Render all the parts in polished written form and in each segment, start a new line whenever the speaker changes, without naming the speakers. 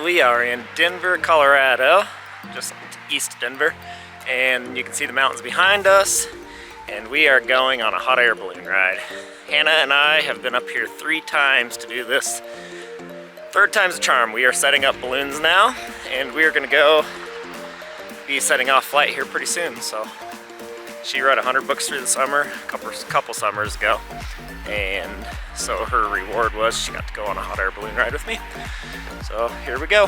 we are in Denver, Colorado, just east of Denver, and you can see the mountains behind us, and we are going on a hot air balloon ride. Hannah and I have been up here 3 times to do this. 3rd time's a charm. We are setting up balloons now, and we are gonna go be setting off flight here pretty soon. So she read 100 books through the summer, a couple summers ago, and so her reward was she got to go on a hot air balloon ride with me. So here we go.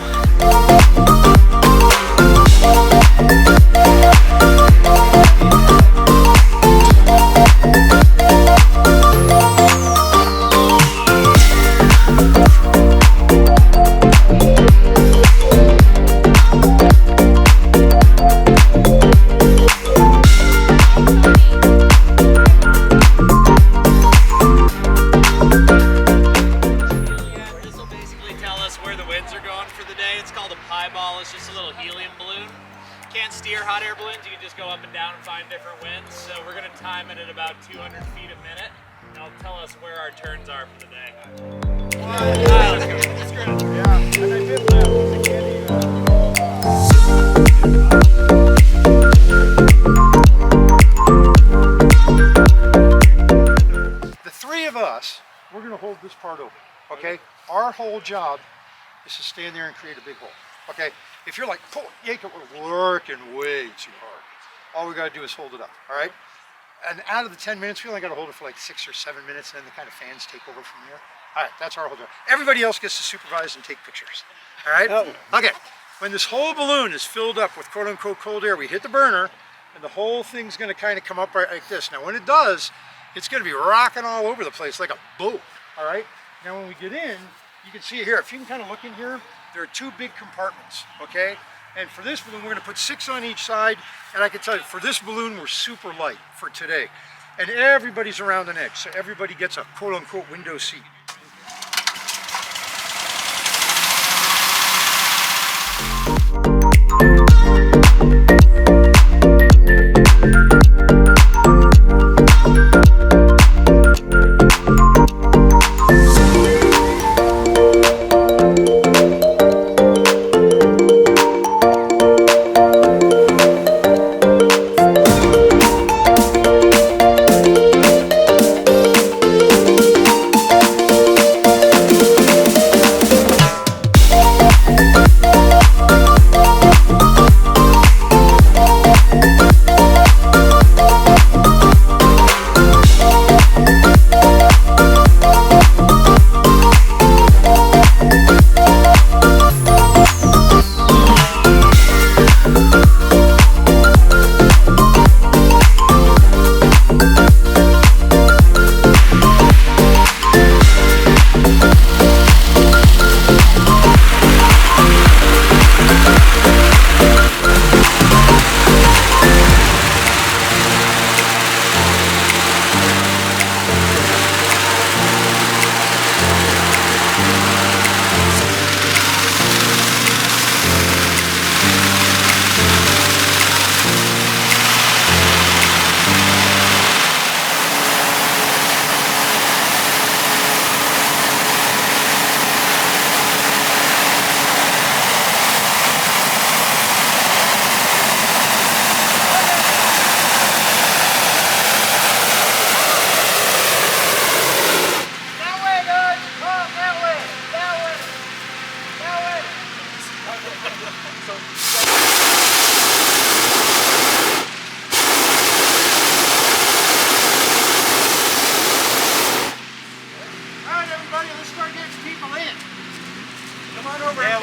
It's just a little helium balloon. You can't steer hot air balloons, you can just go up and down and find different winds. So we're going to time it at about 200 feet a minute. And it'll tell us where our turns are for the day. Let's go. Let's go. Yeah, and I did
The 3 of us, we're going to hold this part open, okay? Our whole job is to stand there and create a big hole. Okay, if you're like, pull, yank it, we're working way too hard. All we got to do is hold it up, all right? And out of the 10 minutes, we only got to hold it for like 6 or 7 minutes, and then the kind of fans take over from there. All right, that's our whole job. Everybody else gets to supervise and take pictures, all right? Okay, when this whole balloon is filled up with quote-unquote cold air, we hit the burner, and the whole thing's going to kind of come up right like this. Now, when it does, it's going to be rocking all over the place like a boat, all right? Now, when we get in, you can see it here. If you can kind of look in here, there are 2 big compartments, okay? And for this balloon, we're gonna put 6 on each side. And I can tell you, for this balloon, we're super light for today. And everybody's around the neck, so everybody gets a quote-unquote window seat.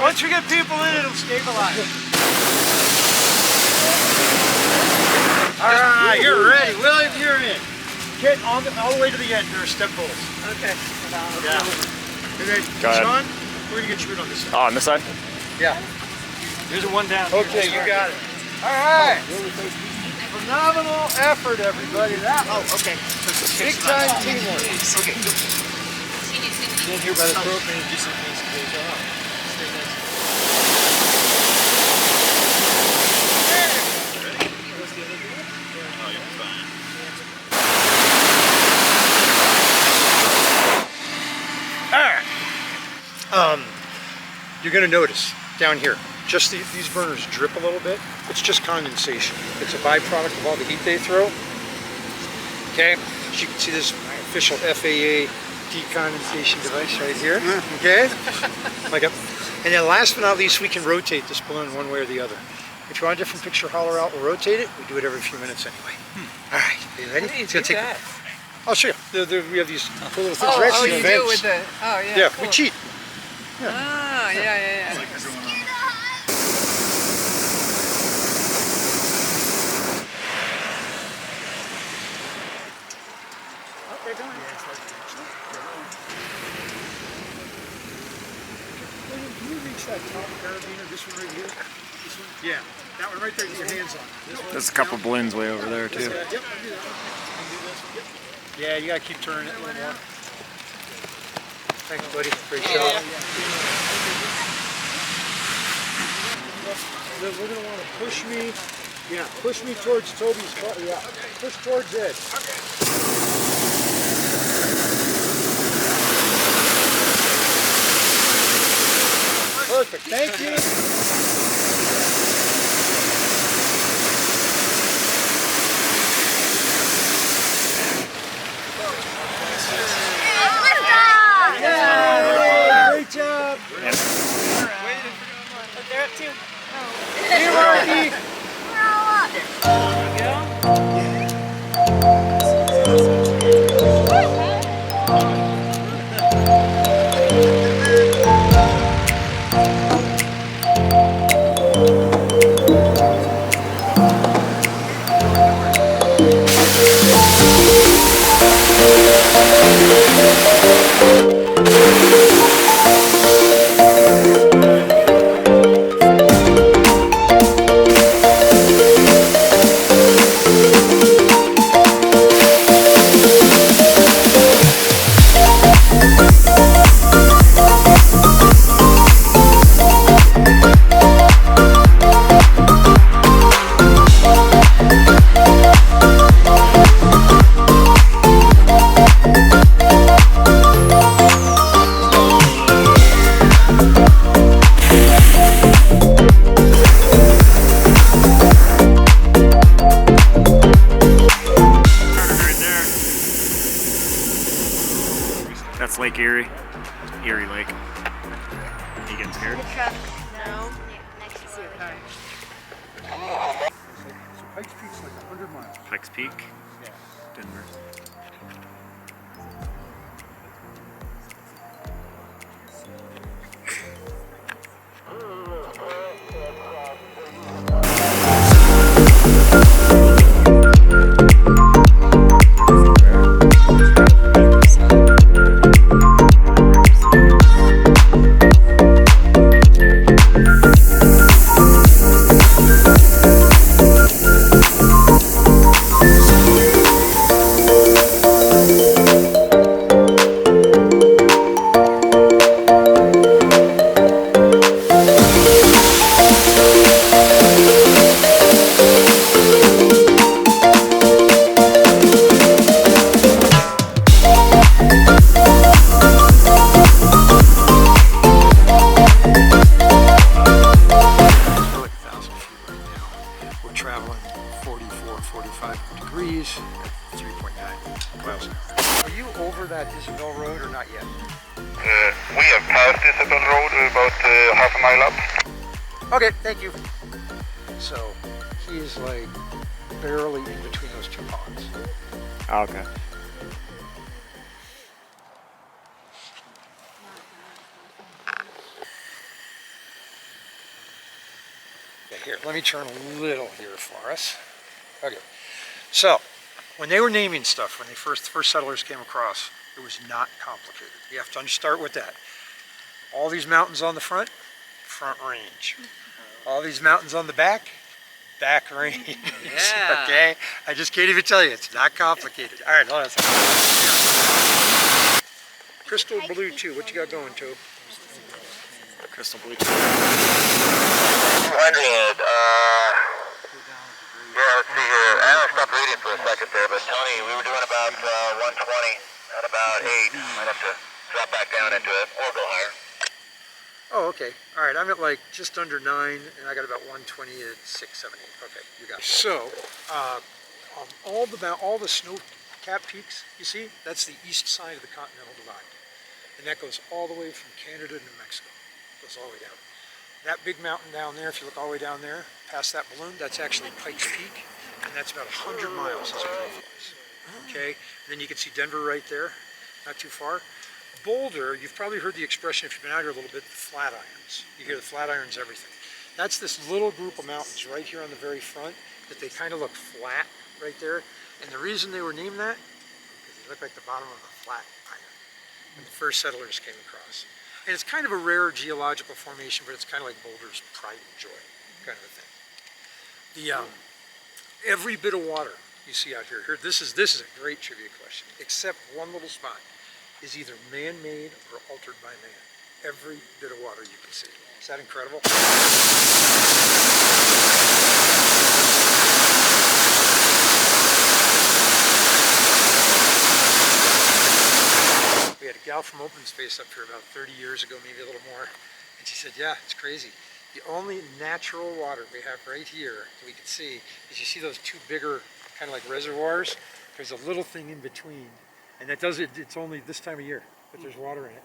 Once we get people in, it'll stabilize. All right, you're ready. William, you're in. Get all the way to the end. There are step poles.
Okay.
Yeah. And then, Sean, we're going to get you in on this side.
Oh, on this side?
Yeah.
There's a 1 down.
Okay, you got it. All right. Phenomenal effort, everybody. Okay. Big time teamwork. Okay.
Stand here by the propane just in case it goes off.
You're going to notice down here. Just these burners drip a little bit. It's just condensation. It's a byproduct of all the heat they throw. Okay, as you can see, this is my official FAA decondensation device right here. Okay, and then last but not least, we can rotate this balloon one way or the other. If you want a different picture, holler out, we'll rotate it. We do it every few minutes anyway. All right, are you ready? It's gonna take. I'll show you. We have these cool little things.
Oh, you do it with the. Oh yeah.
Yeah,
cool.
we cheat.
Yeah. Ah, yeah.
They're going. Can you reach that top carabiner? This one right here? This one? Yeah, that one right there. Get your hands on.
There's a couple balloons way over there too.
Yep, I'll do that. Yeah, you gotta keep turning it a little more. Thanks, buddy. Great shot. We're gonna want to push me. Yeah, push me towards Toby's car. Yeah, push towards Ed. Perfect. Thank you. Yeah, great job.
They're up too.
Here, Marty.
That's Lake Erie. Erie Lake. You getting scared?
No.
So Pikes Peak's like 100 miles.
Pikes Peak,
Yeah.
Denver.
Traveling 44, 45 degrees at 3.9 miles an hour. Are you over that Isabel Road or not yet?
We have passed Ascent Road about half a mile up.
Okay, thank you. So he is like barely in between those two ponds.
Okay.
Okay, here, let me turn a little here for us. Okay, so when they were naming stuff, when they first settlers came across, it was not complicated. You have to start with that. All these mountains on the front, front range. All these mountains on the back, back range.
Yeah.
Okay, I just can't even tell you, it's not complicated. All right, hold on a second. Crystal Blue 2, what you got going, Tobe?
Crystal Blue.
200, yeah, let's see here. I stopped reading for a second there, but Tony, we were doing about 120 at about 8. Might have to drop back down into it or go higher.
Oh, Okay, all right, I'm at like just under 9, and I got about 120 at 6, 7, 8. Okay, you got it. So, all the snow-capped peaks, you see, that's the east side of the Continental Divide. And that goes all the way from Canada to New Mexico. It goes all the way down. That big mountain down there, if you look all the way down there, past that balloon, that's actually Pikes Peak, and that's about 100 miles as a crow flies. Okay, and then you can see Denver right there, not too far. Boulder, you've probably heard the expression, if you've been out here a little bit, the flat irons. You hear the flat irons, everything. That's this little group of mountains right here on the very front, that they kind of look flat right there. And the reason they were named that, because they look like the bottom of a flat iron when the first settlers came across. And it's kind of a rare geological formation, but it's kind of like Boulder's pride and joy kind of a thing. Every bit of water you see out here, this is a great trivia question, except one little spot is either man-made or altered by man. Every bit of water you can see. Is that incredible? We had a gal from Open Space up here about 30 years ago, maybe a little more, and she said, yeah, it's crazy. The only natural water we have right here that we can see is, you see those two bigger kind of like reservoirs? There's a little thing in between, and that does it. It's only this time of year that there's water in it.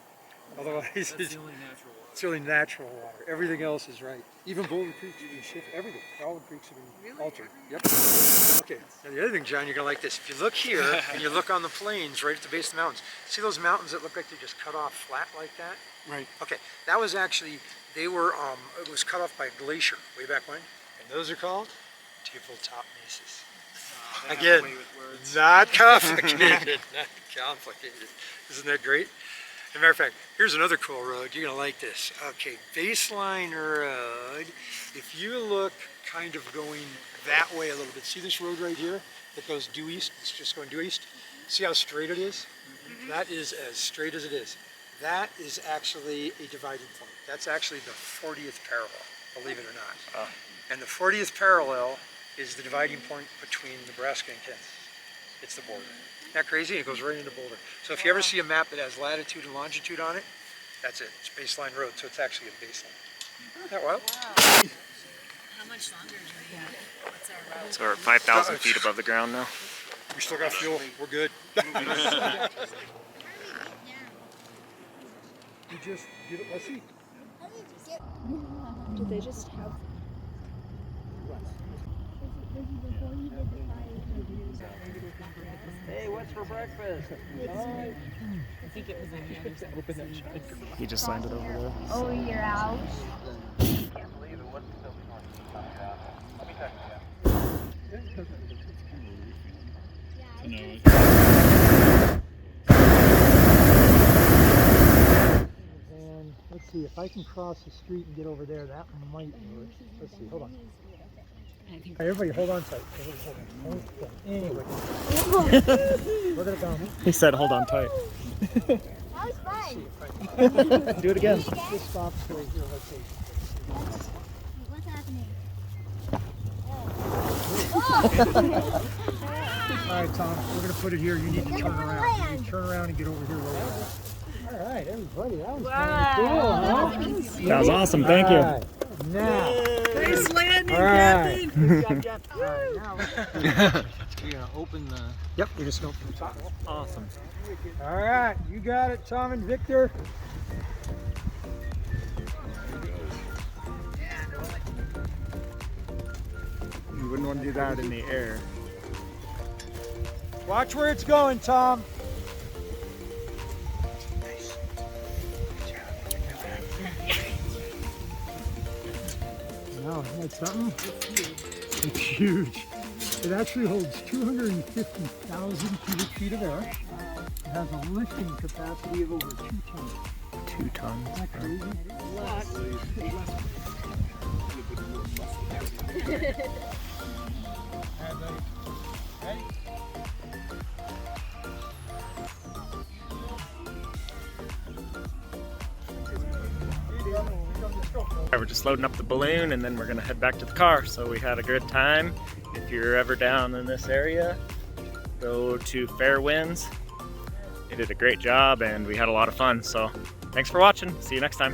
Otherwise, it's the only natural water. It's the only natural water. Everything else is right. Even Boulder Creek, you can shift everything. All the creeks have been altered. Yep. Okay. Now the other thing, John, you're gonna like this. If you look here and you look on the plains right at the base of the mountains, see those mountains that look like they just cut off flat like that?
Right.
Okay. That was actually, they were. It was cut off by a glacier way back when, and those are called tabletop mesas. Again, not complicated, not complicated. Isn't that great? As a matter of fact, here's another cool road. You're gonna like this. Okay, Baseline Road. If you look kind of going that way a little bit, see this road right here that goes due east? It's just going due east. See how straight it is? That is as straight as it is. That is actually a dividing point. That's actually the 40th parallel, believe it or not. And the 40th parallel is the dividing point between Nebraska and Kansas. It's the border. Isn't that crazy? It goes right into Boulder. So if you ever see a map that has latitude and longitude on it, that's it. It's Baseline Road, so it's actually a baseline. Isn't that wild?
How much longer do we have? What's our route?
So we're 5,000 feet above the ground now.
We still got fuel. We're good. You just give it, let's see.
Do they just have?
Hey, what's for breakfast?
I think it was on the other side.
Open that shut.
He just signed it over there.
Oh, you're out.
And let's see, if I can cross the street and get over there, that might work. Let's see, hold on. Everybody hold on tight. Hold on. Anyway. We're gonna go.
He said, hold on tight.
That was fun.
Do it again.
This stops right here, let's see.
What's happening?
All right, Tom, we're gonna put it here. You need to turn around. You need to turn around and get over here right now. All right, everybody, that was kind of cool, huh?
That was awesome. Thank you.
All right, now.
Nice landing,
All right.
Captain.
All right, now we're gonna open the. Yep, we're just gonna open the top.
Awesome.
All right, you got it, Tom and Victor.
You wouldn't want to do that in the air.
Watch where it's going, Tom. Wow, isn't that something? It's huge. It actually holds 250,000 cubic feet of air. It has a lifting capacity of over 2 tons.
2 tons.
Isn't that crazy? Ready?
We're just loading up the balloon and then we're gonna head back to the car. So we had a good time. If you're ever down in this area, go to Fairwinds. They did a great job and we had a lot of fun. So thanks for watching. See you next time.